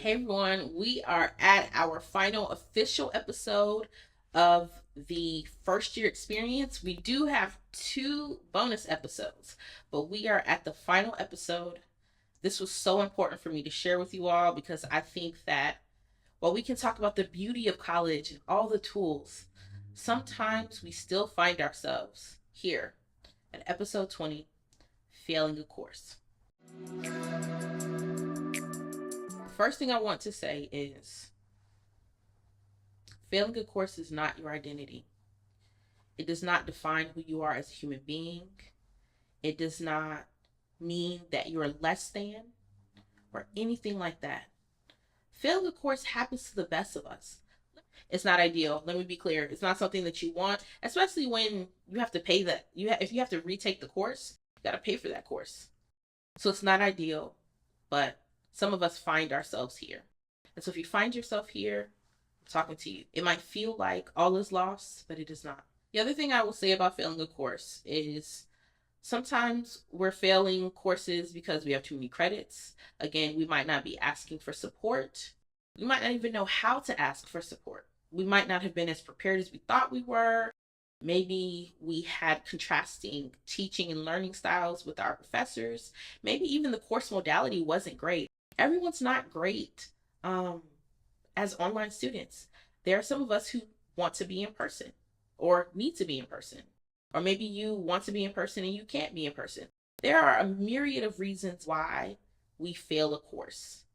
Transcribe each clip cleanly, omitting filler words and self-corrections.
Hey everyone, we are at our final official episode of the first year experience. We do have two bonus episodes, but we are at the final episode. This was so important for me to share with you all because I think that while we can talk about the beauty of college and all the tools, sometimes we still find ourselves here at episode 20, failing a course. First thing I want to say is failing a course is not your identity. It does not define who you are as a human being. It does not mean that you're less than or anything like that. Failing a course happens to the best of us. It's not ideal. Let me be clear. It's not something that you want, especially when you have to pay that. If you have to retake the course, you got to pay for that course. So it's not ideal, but some of us find ourselves here. And so if you find yourself here, I'm talking to you. It might feel like all is lost, but it is not. The other thing I will say about failing a course is sometimes we're failing courses because we have too many credits. Again, we might not be asking for support. We might not even know how to ask for support. We might not have been as prepared as we thought we were. Maybe we had contrasting teaching and learning styles with our professors. Maybe even the course modality wasn't great. Everyone's not great as online students. There are some of us who want to be in person or need to be in person. Or maybe you want to be in person and you can't be in person. There are a myriad of reasons why we fail a course.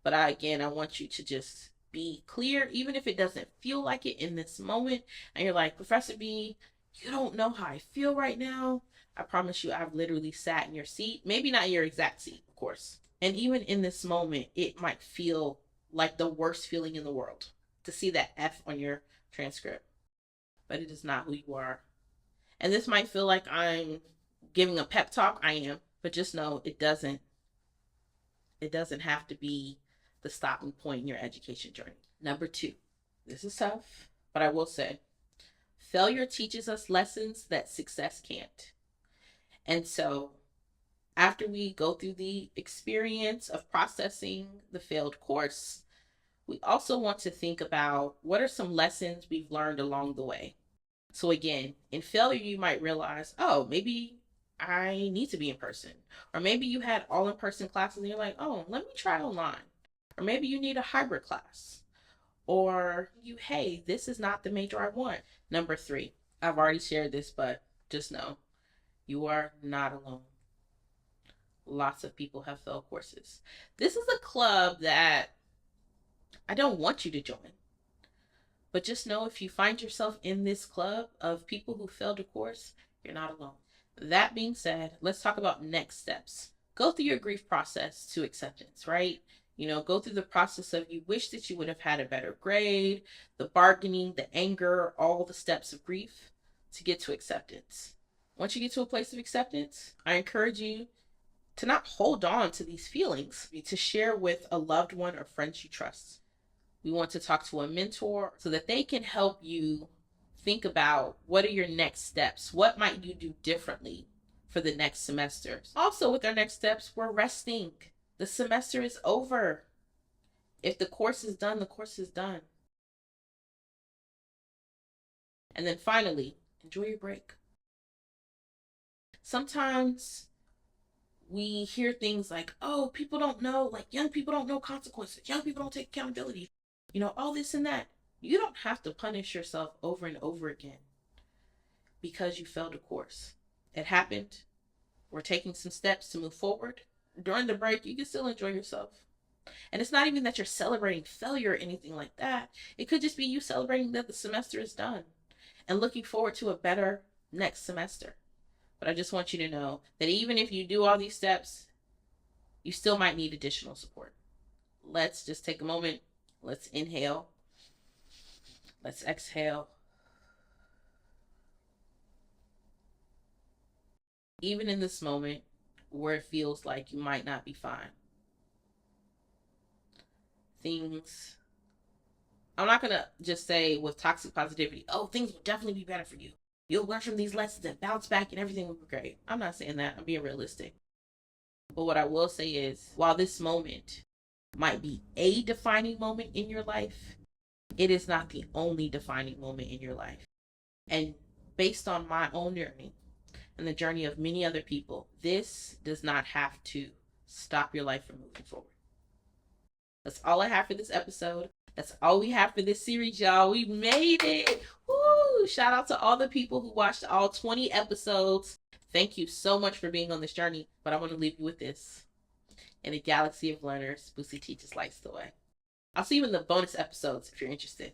But I want you to just be clear, even if it doesn't feel like it in this moment. And you're like, Professor B, you don't know how I feel right now. I promise you, I've literally sat in your seat. Maybe not your exact seat, of course. And even in this moment, it might feel like the worst feeling in the world to see that F on your transcript. But it is not who you are. And this might feel like I'm giving a pep talk. I am. But just know it doesn't have to be the stopping point in your education journey. Number 2, this is tough, but I will say, failure teaches us lessons that success can't. And so after we go through the experience of processing the failed course, we also want to think about what are some lessons we've learned along the way. So again, in failure, you might realize, oh, maybe I need to be in person. Or maybe you had all in person classes and you're like, oh, let me try online. Or maybe you need a hybrid class. Or hey, this is not the major I want. Number 3, I've already shared this, but just know you are not alone. Lots of people have failed courses. This is a club that I don't want you to join. But just know if you find yourself in this club of people who failed a course, you're not alone. That being said, let's talk about next steps. Go through your grief process to acceptance, right? Go through the process of you wish that you would have had a better grade, the bargaining, the anger, all the steps of grief to get to acceptance. Once you get to a place of acceptance, I encourage you to not hold on to these feelings, to share with a loved one or friends you trust. We want to talk to a mentor so that they can help you think about what are your next steps? What might you do differently for the next semester? Also, with our next steps, we're resting. The semester is over. If the course is done, the course is done. And then finally, enjoy your break. Sometimes we hear things like, oh, people don't know, like young people don't know consequences. Young people don't take accountability. All this and that. You don't have to punish yourself over and over again because you failed a course. It happened. We're taking some steps to move forward. During the break, you can still enjoy yourself. And it's not even that you're celebrating failure or anything like that. It could just be you celebrating that the semester is done and looking forward to a better next semester. But I just want you to know that even if you do all these steps, you still might need additional support. Let's just take a moment. Let's inhale. Let's exhale. Even in this moment where it feels like you might not be fine, I'm not going to just say with toxic positivity, oh, things will definitely be better for you. You'll learn from these lessons and bounce back and everything will be great. I'm not saying that. I'm being realistic. But what I will say is, while this moment might be a defining moment in your life, it is not the only defining moment in your life. And based on my own journey and the journey of many other people, this does not have to stop your life from moving forward. That's all I have for this episode. That's all we have for this series, y'all. We made it. Woo! Shout out to all the people who watched all 20 episodes. Thank you so much for being on this journey. But I want to leave you with this. In a galaxy of learners, Boosie teaches lights the way. I'll see you in the bonus episodes if you're interested.